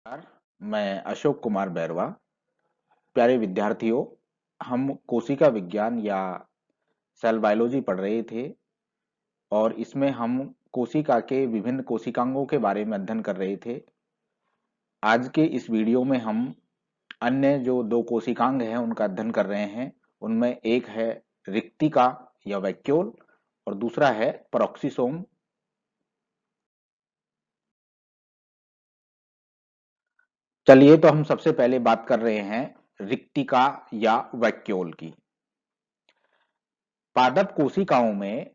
नमस्कार, मैं अशोक कुमार बैरवा। प्यारे विद्यार्थियों, हम कोशिका विज्ञान या सेल बायोलॉजी पढ़ रहे थे और इसमें हम कोशिका के विभिन्न कोशिकांगों के बारे में अध्ययन कर रहे थे। आज के इस वीडियो में हम अन्य जो दो कोशिकांग हैं उनका अध्ययन कर रहे हैं। उनमें एक है रिक्तिका या वैक्यूल और दूसरा है पेरोक्सिसोम। चलिए, तो हम सबसे पहले बात कर रहे हैं रिक्तिका या वैक्यूल की। पादप कोशिकाओं में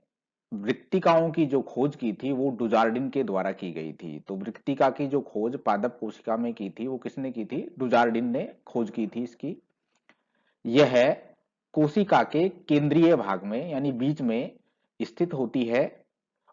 वृत्तिकाओं की जो खोज की थी वो डुजार्डिन के द्वारा की गई थी। तो वृत्तिका की जो खोज पादप कोशिका में की थी वो किसने की थी? डुजार्डिन ने खोज की थी इसकी। यह कोशिका के केंद्रीय भाग में यानी बीच में स्थित होती है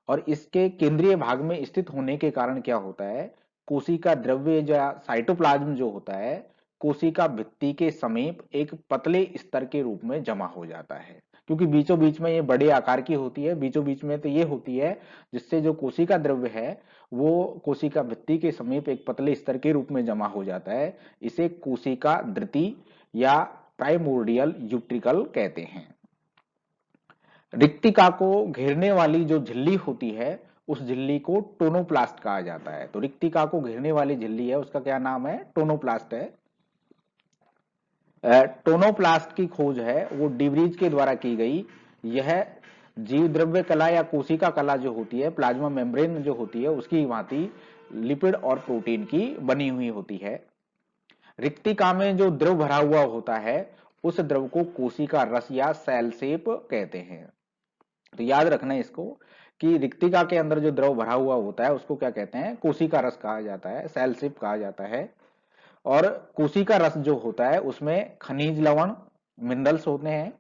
और इसके केंद्रीय भाग में स्थित होने के कारण क्या होता है, कोशिका द्रव्य या साइटोप्लाज्म जो होता है कोशिका भित्ति के समीप एक पतले स्तर के रूप में जमा हो जाता है। क्योंकि बीचों बीच में ये बड़े आकार की होती है, बीचों बीच में तो ये होती है जिससे जो कोशिका द्रव्य है वो कोशिका भित्ति के समीप एक पतले स्तर के रूप में जमा हो जाता है। इसे कोशिका धृति या प्राइमोर्डियल यूट्रिकल कहते हैं। रिक्तिका को घेरने वाली जो झिल्ली होती है उस झिल्ली को टोनोप्लास्ट कहा जाता है। तो रिक्तिका को घेरने वाली झिल्ली है उसका क्या नाम है? टोनोप्लास्ट है। टोनोप्लास्ट की खोज है वो डिब्रीज के द्वारा की गई। यह जीव द्रव्य कला या कोशिका कला जो होती है, प्लाज्मा मेम्ब्रेन जो होती है उसकी भांति लिपिड और प्रोटीन की बनी हुई होती है। रिक्तिका में जो द्रव भरा हुआ होता है उस द्रव को कोशिका रस या सेल सेप कहते हैं। तो याद रखना इसको कि रिक्तिका के अंदर जो द्रव भरा हुआ होता है उसको क्या कहते हैं? कोशिका रस कहा जाता है, सेल सिप कहा जाता है। और कोशिका रस जो होता है उसमें खनिज लवण मिनरल्स होते हैं,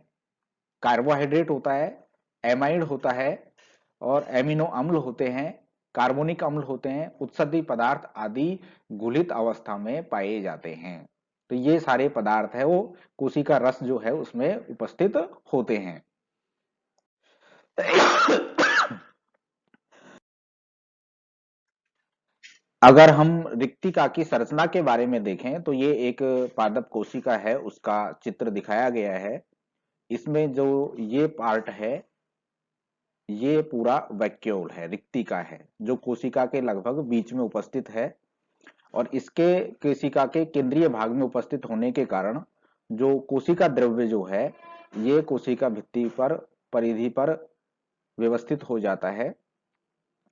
कार्बोहाइड्रेट होता है, एमाइड होता है और एमिनो अम्ल होते हैं, कार्बोनिक अम्ल होते हैं, उत्सर्जी पदार्थ आदि घुलित अवस्था में पाए जाते हैं। तो ये सारे पदार्थ है वो कोशिका रस जो है उसमें उपस्थित होते हैं। अगर हम रिक्तिका की संरचना के बारे में देखें तो ये एक पादप कोशिका है, उसका चित्र दिखाया गया है। इसमें जो ये पार्ट है ये पूरा वैक्यूल है, रिक्तिका है जो कोशिका के लगभग बीच में उपस्थित है। और इसके कोशिका के केंद्रीय भाग में उपस्थित होने के कारण जो कोशिका द्रव्य जो है ये कोशिका भित्ति पर परिधि पर व्यवस्थित हो जाता है।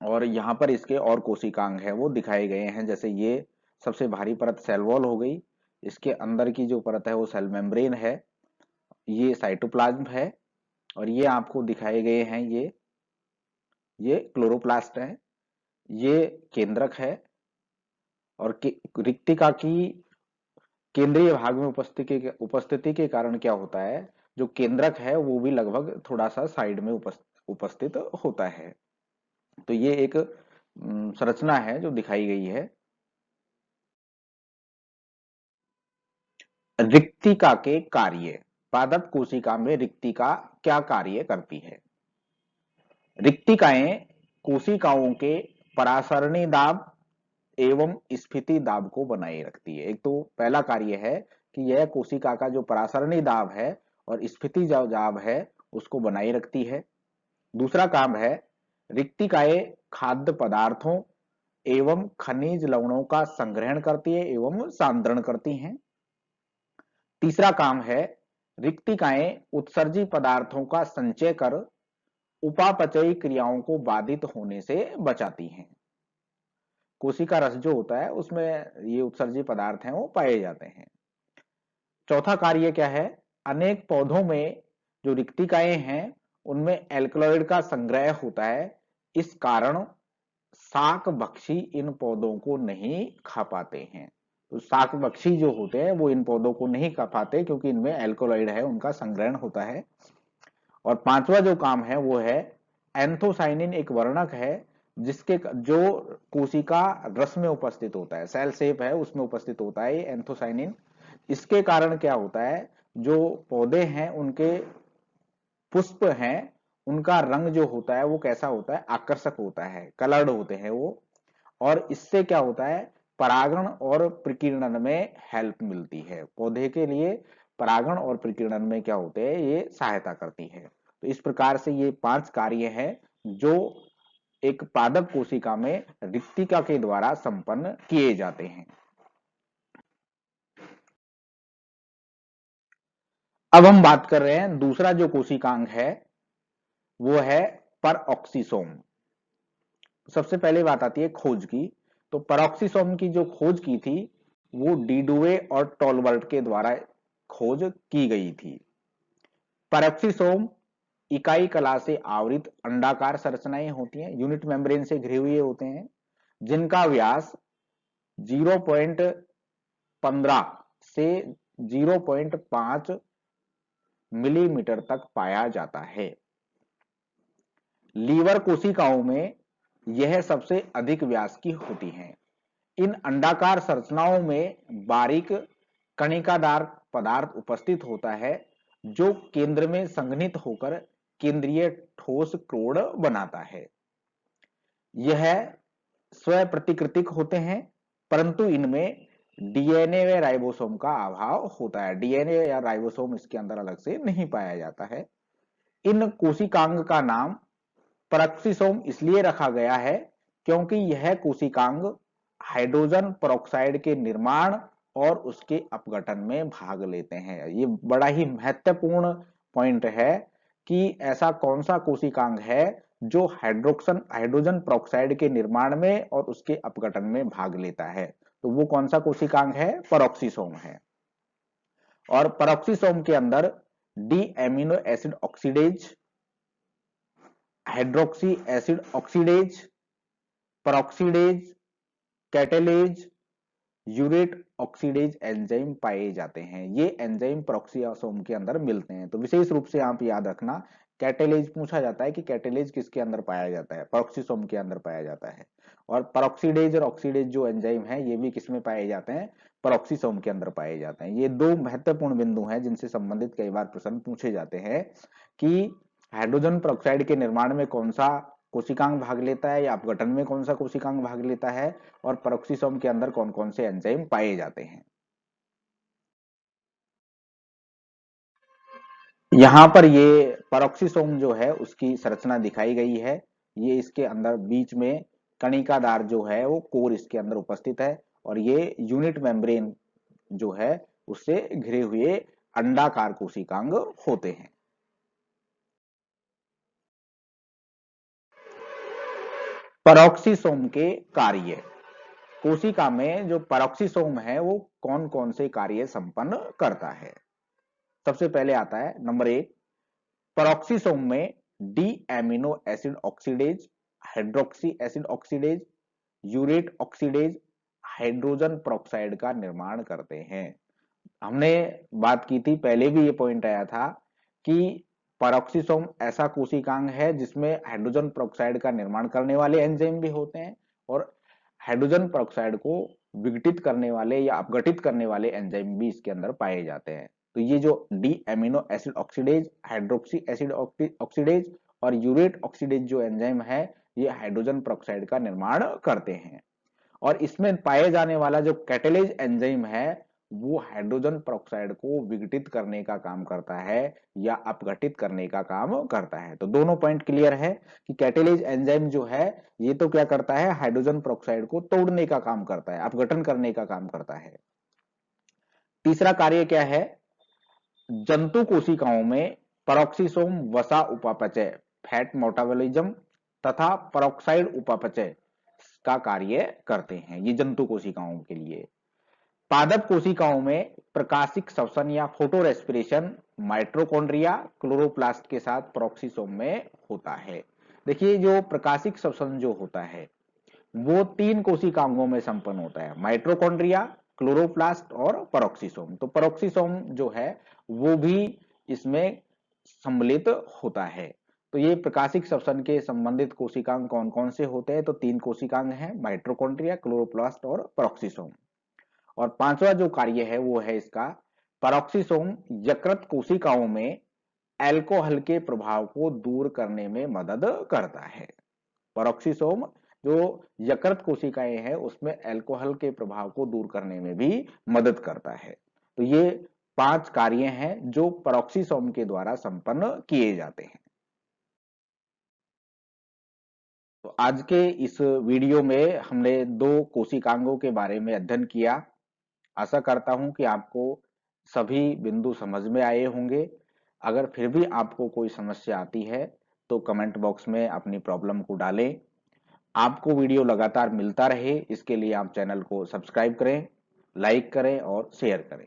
और यहाँ पर इसके और कोशिकांग है वो दिखाए गए हैं। जैसे ये सबसे भारी परत सेल वॉल हो गई, इसके अंदर की जो परत है वो सेल मेम्ब्रेन है, ये साइटोप्लाज्म है और ये आपको दिखाए गए हैं ये क्लोरोप्लास्ट है, ये केंद्रक है। और रिक्तिका की केंद्रीय भाग में उपस्थिति के कारण क्या होता है, जो केंद्रक है वो भी लगभग थोड़ा सा साइड में उपस्थित होता है। तो ये एक संरचना है जो दिखाई गई है। रिक्तिका के कार्य। पादप कोशिका में रिक्तिका क्या कार्य करती है? रिक्तिकाएं कोशिकाओं के परासरणी दाब एवं स्फीति दाब को बनाए रखती है। एक तो पहला कार्य है कि यह कोशिका का जो परासरणी दाब है और स्फीति जो दाब है उसको बनाए रखती है। दूसरा काम है रिक्तिकाएं खाद्य पदार्थों एवं खनिज लवणों का संग्रहण करती है एवं सांद्रण करती हैं। तीसरा काम है रिक्तिकाएं उत्सर्जी पदार्थों का संचय कर उपापचयी क्रियाओं को बाधित होने से बचाती हैं। कोशिका रस जो होता है उसमें ये उत्सर्जी पदार्थ हैं वो पाए जाते हैं। चौथा कार्य क्या है? अनेक पौधों में जो रिक्तिकाएं हैं उनमें एल्कलॉइड का संग्रह होता है। इस कारण शाक भक्षी इन पौधों को नहीं खा पाते हैं। तो शाक भक्षी जो होते हैं वो इन पौधों को नहीं खा पाते क्योंकि इनमें एल्कोलॉइड है, उनका संग्रहण होता है। और पांचवा जो काम है वो है एंथोसाइनिन, एक वर्णक है जिसके जो कोशिका रस में उपस्थित होता है, सेल सेप है उसमें उपस्थित होता है एंथोसाइनिन। इसके कारण क्या होता है, जो पौधे हैं उनके पुष्प हैं उनका रंग जो होता है वो कैसा होता है? आकर्षक होता है, कलर्ड होते हैं वो। और इससे क्या होता है परागण और प्रकीर्णन में हेल्प मिलती है। पौधे के लिए परागण और प्रकीर्णन में क्या होते हैं, ये सहायता करती है। तो इस प्रकार से ये 5 कार्य हैं जो एक पादप कोशिका में रिक्तिका के द्वारा संपन्न किए जाते हैं। अब हम बात कर रहे हैं दूसरा जो कोशिकांग है वो है परऑक्सीसोम। सबसे पहले बात आती है खोज की। तो परऑक्सीसोम की जो खोज की थी वो डीडुए और टॉलबर्ट के द्वारा खोज की गई थी। परऑक्सीसोम इकाई कला से आवृत अंडाकार संरचनाएं होती हैं, यूनिट मेम्ब्रेन से घिरे हुए होते हैं, जिनका व्यास 0.15 से 0.5 मिलीमीटर तक पाया जाता है। लीवर कोशिकाओं में यह सबसे अधिक व्यास की होती हैं। इन अंडाकार संरचनाओं में बारीक कणिकादार पदार्थ उपस्थित होता है जो केंद्र में संघनित होकर केंद्रीय ठोस क्रोड बनाता है। यह स्वप्रतिकृतिक होते हैं, परंतु इनमें डीएनए व राइबोसोम का अभाव होता है। डीएनए या राइबोसोम इसके अंदर अलग से नहीं पाया जाता है। इन कोशिकांग का नाम परऑक्सीसोम इसलिए रखा गया है क्योंकि यह कोशिकांग हाइड्रोजन पेरोक्साइड के निर्माण और उसके अपघटन में भाग लेते हैं। ये बड़ा ही महत्वपूर्ण पॉइंट है कि ऐसा कौन सा कोशिकांग है जो हाइड्रोजन पेरोक्साइड के निर्माण में और उसके अपघटन में भाग लेता है। तो वो कौन सा कोशिकांग है, परऑक्सीसोम है। और परऑक्सीसोम के अंदर D amino acid oxidase, hydroxy acid oxidase, peroxidase, catalase, urate oxidase enzyme पाए जाते हैं। ये एंजाइम परऑक्सीसोम के अंदर मिलते हैं। तो विशेष रूप से आप याद रखना, कैटेलेज पूछा जाता है कि कैटेलेज किसके अंदर पाया जाता है, परऑक्सीसोम के अंदर पाया जाता है। और परऑक्सीडेज और ऑक्सीडेज जो एंजाइम है ये भी किसमें पाए जाते हैं, परऑक्सीसोम के अंदर पाए जाते हैं। ये दो महत्वपूर्ण बिंदु हैं जिनसे संबंधित कई बार प्रश्न पूछे जाते हैं कि हाइड्रोजन पेरोक्साइड के निर्माण में कौन सा कोशिकांग भाग लेता है या अपघटन में कौन सा कोशिकांग भाग लेता है, और परऑक्सीसोम के अंदर कौन कौन से एंजाइम पाए जाते हैं। यहां पर ये परऑक्सीसोम जो है उसकी संरचना दिखाई गई है। ये इसके अंदर बीच में कणिकादार जो है वो कोर इसके अंदर उपस्थित है, और ये यूनिट मेम्ब्रेन जो है उससे घिरे हुए अंडाकार कोशिकांग होते हैं। परऑक्सीसोम के कार्य। कोशिका में जो परऑक्सीसोम है वो कौन कौन से कार्य संपन्न करता है। सबसे पहले आता है नंबर 1, परऑक्सीसोम में D amino acid oxidase, hydroxy acid oxidase, urate oxidase hydrogen peroxide का निर्माण करते हैं। हमने बात की थी, पहले भी ये पॉइंट आया था कि परऑक्सीसोम ऐसा कोशिकांग है जिसमें हाइड्रोजन पेरोक्साइड का निर्माण करने वाले एंजाइम भी होते हैं और हाइड्रोजन पेरोक्साइड को विघटित करने वाले या अपघटित करने वाले एंजाइम भी इसके अंदर पाए जाते हैं। तो ये जो D amino acid oxidase, hydroxy acid oxidase और यूरेट ऑक्सीडेज जो एंजाइम है ये हाइड्रोजन पेरोक्साइड का निर्माण करते हैं। और इसमें पाए जाने वाला जो कैटेलेज एंजाइम है वो हाइड्रोजन पेरोक्साइड को विघटित करने का काम करता है या अपघटित करने का काम करता है। तो दोनों पॉइंट क्लियर है कि कैटेलेज एंजाइम जो है ये तो क्या करता है, हाइड्रोजन पेरोक्साइड को तोड़ने का काम करता है, अपघटन करने का काम करता है। तीसरा कार्य क्या है, जंतु कोशिकाओं में परऑक्सीसोम वसा उपापचय, फैट मेटाबॉलिज्म तथा परऑक्साइड उपापचय का कार्य करते हैं। ये जंतु कोशिकाओं के लिए। पादप कोशिकाओं में प्रकाशिक श्वसन या फोटो रेस्पिरेशन माइटोकॉन्ड्रिया क्लोरोप्लास्ट के साथ परऑक्सीसोम में होता है। देखिए जो प्रकाशिक श्वसन जो होता है वो 3 कोशिकांगों में संपन्न होता है, माइटोकॉन्ड्रिया, क्लोरोप्लास्ट और परऑक्सीसोम। तो परऑक्सीसोम जो है वो भी इसमें सम्मिलित होता है। तो ये प्रकाशिक श्वसन के संबंधित कोशिकांग कौन कौन से होते हैं, तो 3 कोशिकांग हैं, माइटोकॉन्ड्रिया, क्लोरोप्लास्ट और परऑक्सीसोम। और पांचवा जो कार्य है वो है इसका, परऑक्सीसोम यकृत कोशिकाओं में अल्कोहल के प्रभाव को दूर करने में मदद करता है। परऑक्सीसोम जो यकृत कोशिकाएं हैं उसमें अल्कोहल के प्रभाव को दूर करने में भी मदद करता है। तो ये 5 कार्य हैं जो पेरोक्सीसोम के द्वारा संपन्न किए जाते हैं। तो आज के इस वीडियो में हमने 2 कोशिकांगों के बारे में अध्ययन किया। आशा करता हूं कि आपको सभी बिंदु समझ में आए होंगे। अगर फिर भी आपको कोई समस्या आती है तो कमेंट बॉक्स में अपनी प्रॉब्लम को डालें। आपको वीडियो लगातार मिलता रहे इसके लिए आप चैनल को सब्सक्राइब करें, लाइक करें और शेयर करें।